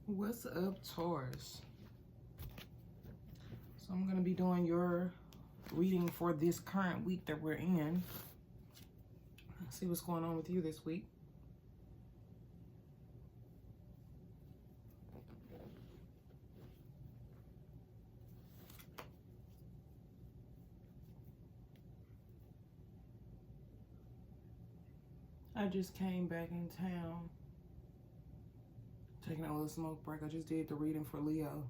What's up, Taurus? So I'm going to be doing your reading for this current week that we're in. Let's see what's going on with you this week. I just came back in town. Taking a little smoke break. I just did the reading for Leo.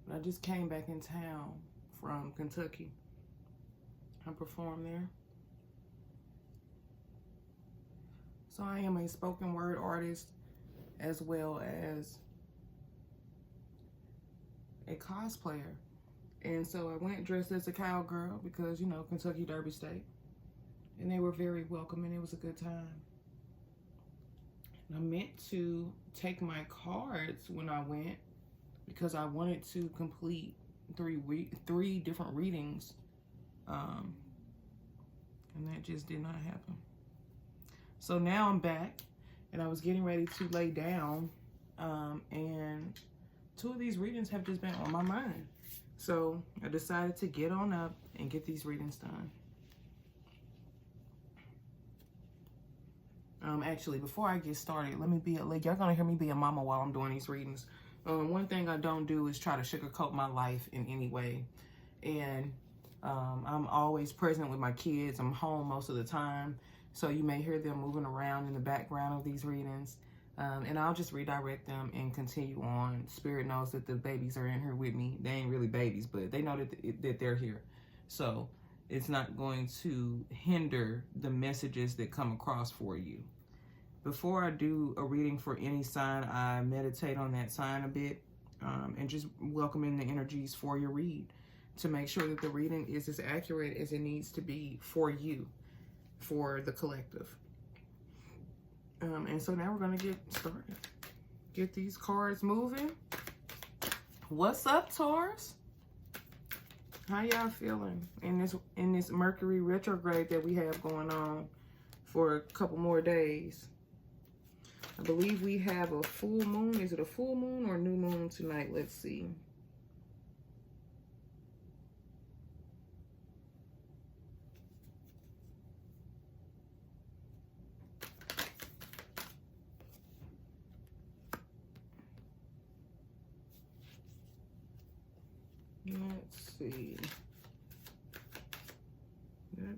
But I just came back in town from Kentucky. I performed there. So I am a spoken word artist as well as a cosplayer. And so I went dressed as a cowgirl because, you know, Kentucky Derby State. And they were very welcoming. It was a good time. I meant to take my cards when I went because I wanted to complete three different readings. And that just did not happen. So now I'm back and I was getting ready to lay down. And two of these readings have just been on my mind. So I decided to get on up and get these readings done. Actually, before I get started, y'all gonna hear me be a mama while I'm doing these readings. One thing I don't do is try to sugarcoat my life in any way. And I'm always present with my kids. I'm home most of the time. So you may hear them moving around in the background of these readings. And I'll just redirect them and continue on. Spirit knows that the babies are in here with me. They ain't really babies, but they know that they're here. So it's not going to hinder the messages that come across for you. Before I do a reading for any sign, I meditate on that sign a bit and just welcome in the energies for your read to make sure that the reading is as accurate as it needs to be for you, for the collective. And so now we're going to get started. Get these cards moving. What's up, Taurus? How y'all feeling in this Mercury retrograde that we have going on for a couple more days? I believe we have a full moon. Is it a full moon or new moon tonight? Let's see. Let's see.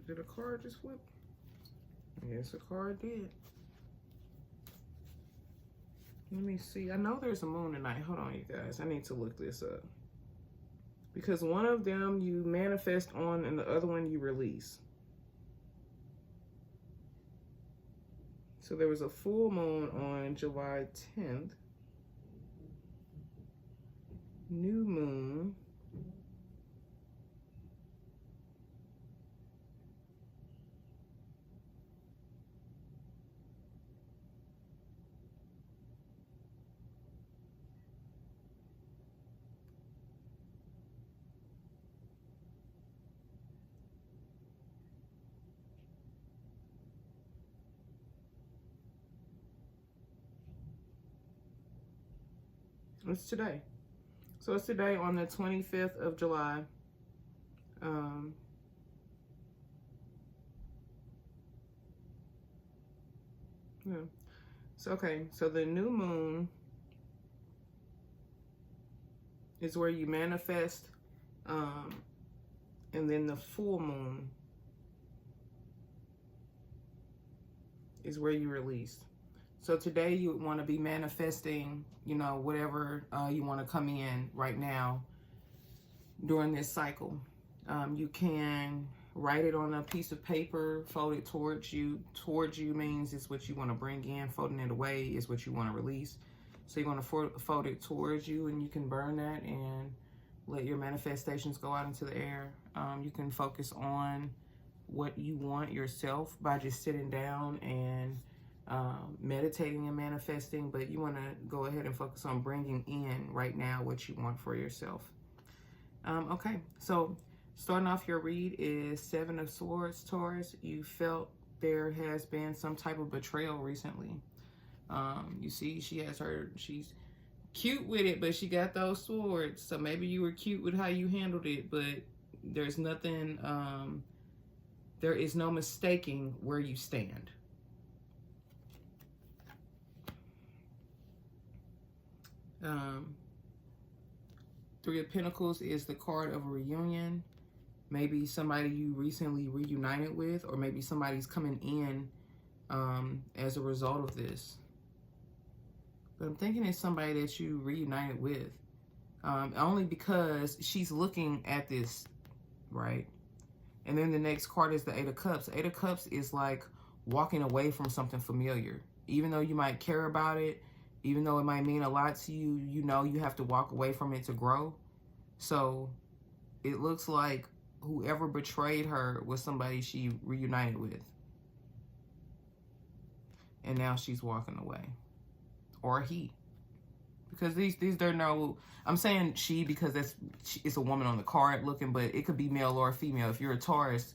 Did a card just flip? Yes, a card did. Let me see. I know there's a moon tonight. Hold on, you guys. I need to look this up. Because one of them you manifest on and the other one you release. So there was a full moon on July 10th. New moon. It's today. So it's today on the 25th of July. Yeah. So, okay. So the new moon is where you manifest. And then the full moon is where you release. So today you would want to be manifesting, you know, whatever you want to come in right now during this cycle. You can write it on a piece of paper, fold it towards you. Towards you means it's what you want to bring in. Folding it away is what you want to release. So you want to fold it towards you, and you can burn that and let your manifestations go out into the air. You can focus on what you want yourself by just sitting down and meditating and manifesting, but you want to go ahead and focus on bringing in right now what you want for yourself. Okay, so starting off your read is Seven of Swords, Taurus. You felt there has been some type of betrayal recently. You see, she's cute with it, but she got those swords. So maybe you were cute with how you handled it, but there's nothing, there is no mistaking where you stand. Three of Pentacles is the card of a reunion. Maybe somebody you recently reunited with, or maybe somebody's coming in as a result of this. But I'm thinking it's somebody that you reunited with. Only because she's looking at this, right? And then the next card is the Eight of Cups. Eight of Cups is like walking away from something familiar. Even though you might care about it, even though it might mean a lot to you, you know you have to walk away from it to grow. So it looks like whoever betrayed her was somebody she reunited with. And now she's walking away. Or he. Because these they're no, I'm saying she because it's a woman on the card looking, but it could be male or female. If you're a Taurus,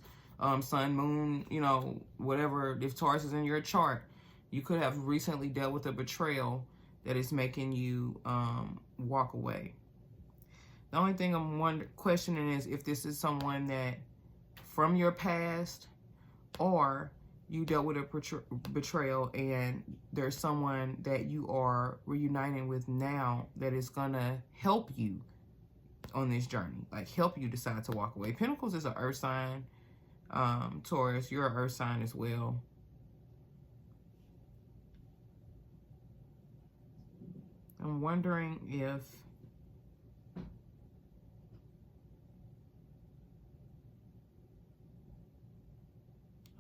sun, moon, you know, whatever, if Taurus is in your chart, you could have recently dealt with a betrayal that is making you walk away. The only thing I'm questioning is if this is someone that from your past, or you dealt with a betrayal and there's someone that you are reuniting with now that is gonna help you on this journey, like help you decide to walk away. Pentacles is an earth sign. Taurus, you're an earth sign as well. I'm wondering if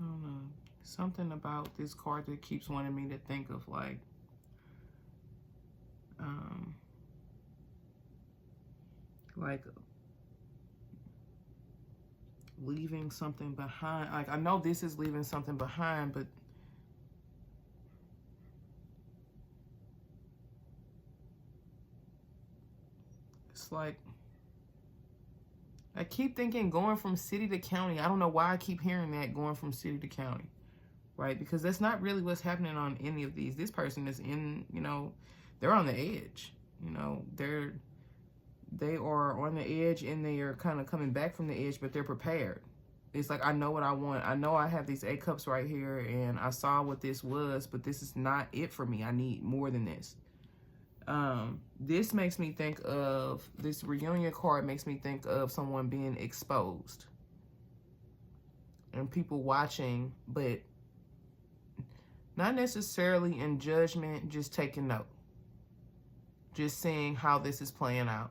I don't know, something about this card that keeps wanting me to think of like leaving something behind. Like I know this is leaving something behind, but it's like I keep thinking going from city to county. I don't know why I keep hearing that, going from city to county, right? Because that's not really what's happening on any of these. This person is in, you know, they're on the edge. You know, they are on the edge and they are kind of coming back from the edge, but they're prepared. It's like, I know what I want. I know I have these 8 cups right here and I saw what this was, but this is not it for me. I need more than this. This makes me think of, this reunion card makes me think of someone being exposed and people watching, but not necessarily in judgment, just taking note, just seeing how this is playing out.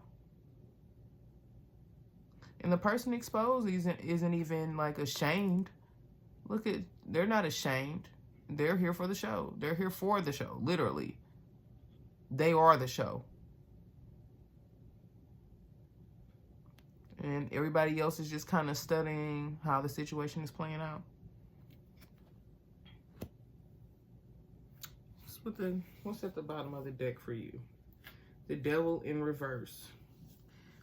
And the person exposed isn't even like ashamed. Look at, they're not ashamed. They're here for the show. They're here for the show, literally. They are the show. And everybody else is just kind of studying how the situation is playing out. What's at the bottom of the deck for you? The Devil in reverse.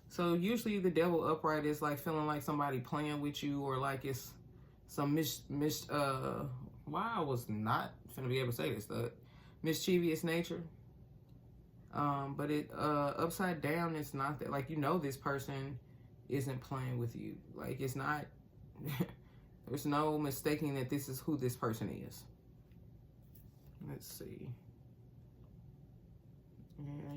So usually the Devil upright is like feeling like somebody playing with you, or like it's some why I was not gonna be able to say this, the mischievous nature. But it upside down, it's not that, like, you know, this person isn't playing with you. Like, it's not there's no mistaking that this is who this person is. Let's see. Yeah,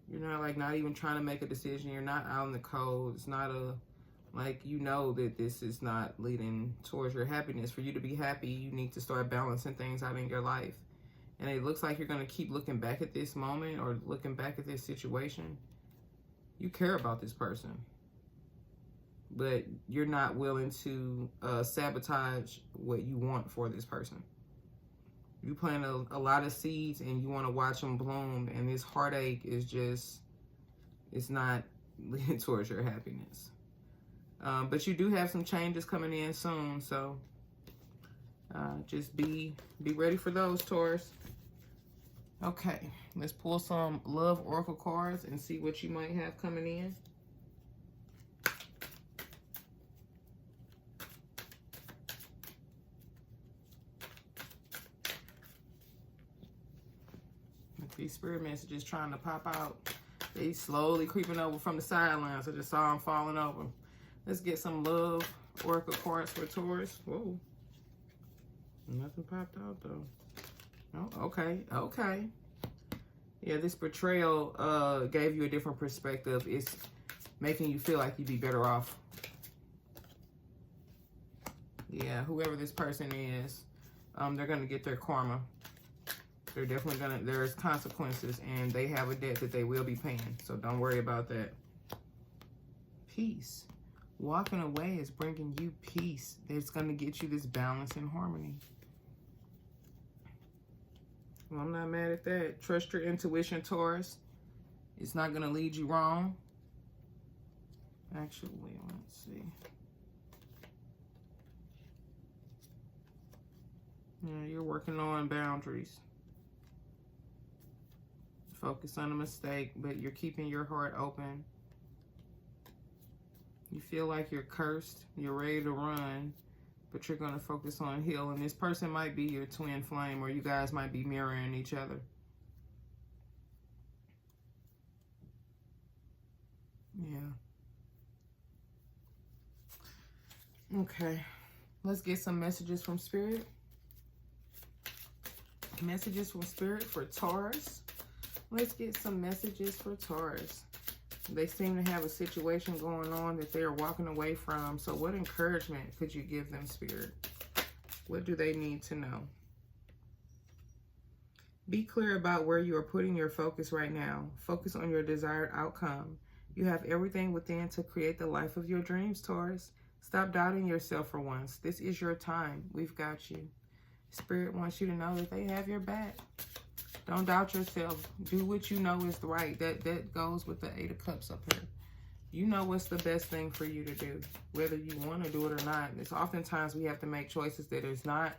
you're not, like, not even trying to make a decision. You're not out in the cold. It's not a, like, you know that this is not leading towards your happiness. For you to be happy, you need to start balancing things out in your life. And it looks like you're going to keep looking back at this moment or looking back at this situation. You care about this person, but you're not willing to sabotage what you want for this person. You plant a lot of seeds and you want to watch them bloom, and this heartache is just, it's not leading towards your happiness. But you do have some changes coming in soon, so just be ready for those, Taurus. Okay, let's pull some love oracle cards and see what you might have coming in. These spirit messages trying to pop out. They slowly creeping over from the sidelines. I just saw them falling over. Let's get some love oracle cards for Taurus. Whoa. Nothing popped out though. Oh, okay. Okay. Yeah, this betrayal gave you a different perspective. It's making you feel like you'd be better off. Yeah, whoever this person is, they're going to get their karma. They're definitely going to, there's consequences, and they have a debt that they will be paying. So don't worry about that. Peace. Walking away is bringing you peace. It's going to get you this balance and harmony. Well, I'm not mad at that. Trust your intuition, Taurus. It's not going to lead you wrong. Actually, let's see. Yeah, you're working on boundaries. Focus on a mistake, but you're keeping your heart open. You feel like you're cursed. You're ready to run, but you're going to focus on healing. This person might be your twin flame, or you guys might be mirroring each other. Yeah. Okay. Let's get some messages from Spirit. Messages from Spirit for Taurus. Let's get some messages for Taurus. They seem to have a situation going on that they're walking away from. So what encouragement could you give them, Spirit? What do they need to know? Be clear about where you are putting your focus right now. Focus on your desired outcome. You have everything within to create the life of your dreams, Taurus. Stop doubting yourself for once. This is your time. We've got you. Spirit wants you to know that they have your back. Don't doubt yourself. Do what you know is right. That goes with the 8 of Cups up here. You know what's the best thing for you to do, whether you want to do it or not. It's oftentimes we have to make choices that is not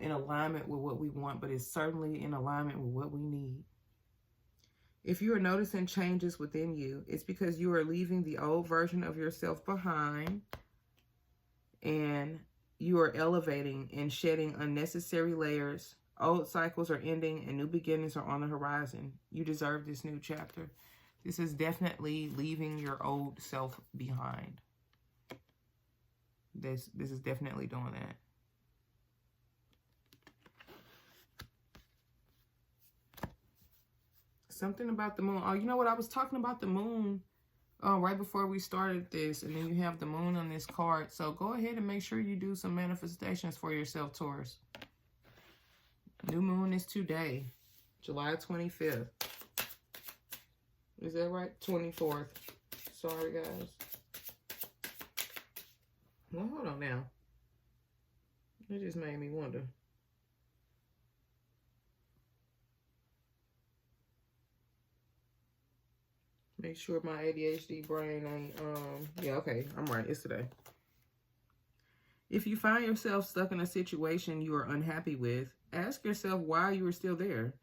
in alignment with what we want, but it's certainly in alignment with what we need. If you are noticing changes within you, it's because you are leaving the old version of yourself behind, and you are elevating and shedding unnecessary layers. Old cycles are ending and new beginnings are on the horizon. You deserve this new chapter. This is definitely leaving your old self behind. This is definitely doing that. Something about the moon. Oh, you know what? I was talking about the moon right before we started this. And then you have the moon on this card. So go ahead and make sure you do some manifestations for yourself, Taurus. New moon is today, July 25th. Is that right? 24th. Sorry, guys. Well, hold on now. It just made me wonder. Make sure my ADHD brain ain't, yeah, okay, I'm right. It's today. If you find yourself stuck in a situation you are unhappy with, ask yourself why you are still there.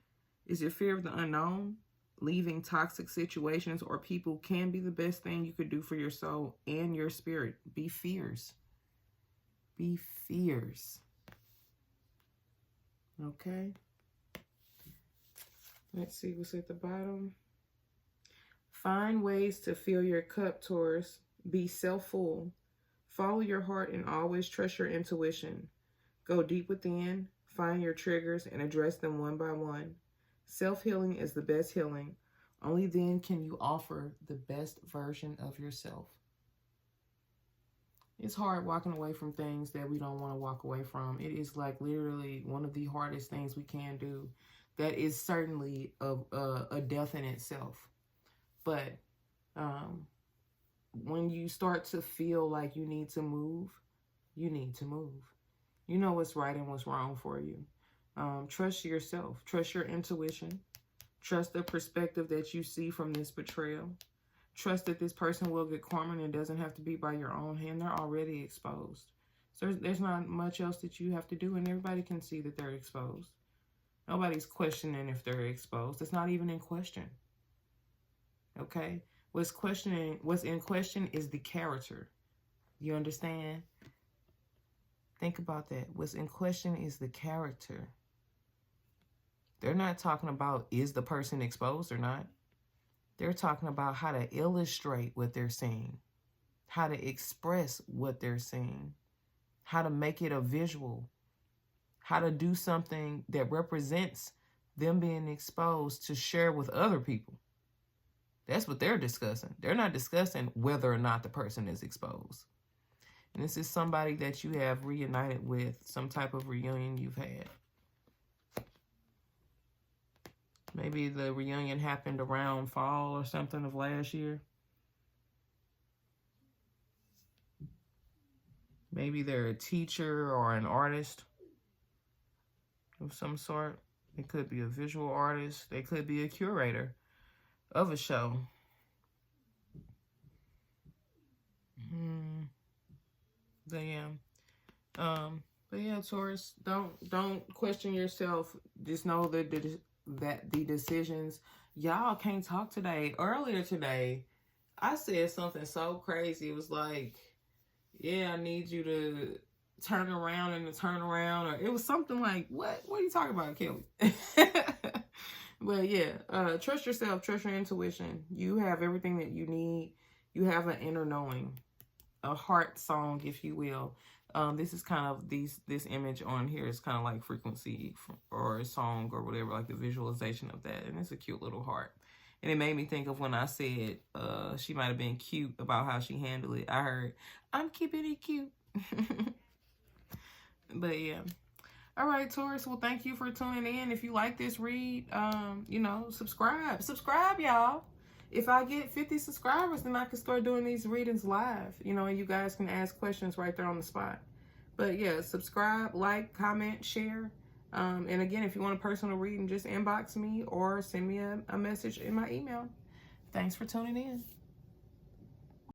Is it fear of the unknown? Leaving toxic situations or people can be the best thing you could do for your soul and your spirit. Be fierce. Be fierce. Okay. Let's see what's at the bottom. Find ways to fill your cup, Taurus. Be self-full. Follow your heart and always trust your intuition. Go deep within, find your triggers, and address them one by one. Self-healing is the best healing. Only then can you offer the best version of yourself. It's hard walking away from things that we don't want to walk away from. It is like literally one of the hardest things we can do. That is certainly a death in itself. But when you start to feel like you need to move, you need to move. You know what's right and what's wrong for you. Trust yourself. Trust your intuition. Trust the perspective that you see from this betrayal. Trust that this person will get karma and it doesn't have to be by your own hand. They're already exposed. So there's not much else that you have to do, and everybody can see that they're exposed. Nobody's questioning if they're exposed. It's not even in question. Okay? What's in question is the character. You understand? Think about that. What's in question is the character. They're not talking about is the person exposed or not. They're talking about how to illustrate what they're seeing, how to express what they're seeing, how to make it a visual, how to do something that represents them being exposed to share with other people. That's what they're discussing. They're not discussing whether or not the person is exposed. And this is somebody that you have reunited with, some type of reunion you've had. Maybe the reunion happened around fall or something of last year. Maybe they're a teacher or an artist of some sort. It could be a visual artist. They could be a curator of a show. But yeah, Taurus, don't question yourself. Just know that the decisions, y'all can't talk today. Earlier today, I said something so crazy. It was like, yeah, I need you to turn around and to turn around, or it was something like, what are you talking about, Kelly? But yeah, trust yourself, trust your intuition. You have everything that you need. You have an inner knowing, a heart song, if you will. This is kind of this image on here is kind of like frequency or a song or whatever, like the visualization of that. And it's a cute little heart. And it made me think of when I said she might have been cute about how she handled it. I heard, I'm keeping it cute. But yeah. All right, Taurus. Well, thank you for tuning in. If you like this read, you know, subscribe. Subscribe, y'all. If I get 50 subscribers, then I can start doing these readings live, you know, and you guys can ask questions right there on the spot. But yeah, subscribe, like, comment, share. And again, if you want a personal reading, just inbox me or send me a message in my email. Thanks for tuning in.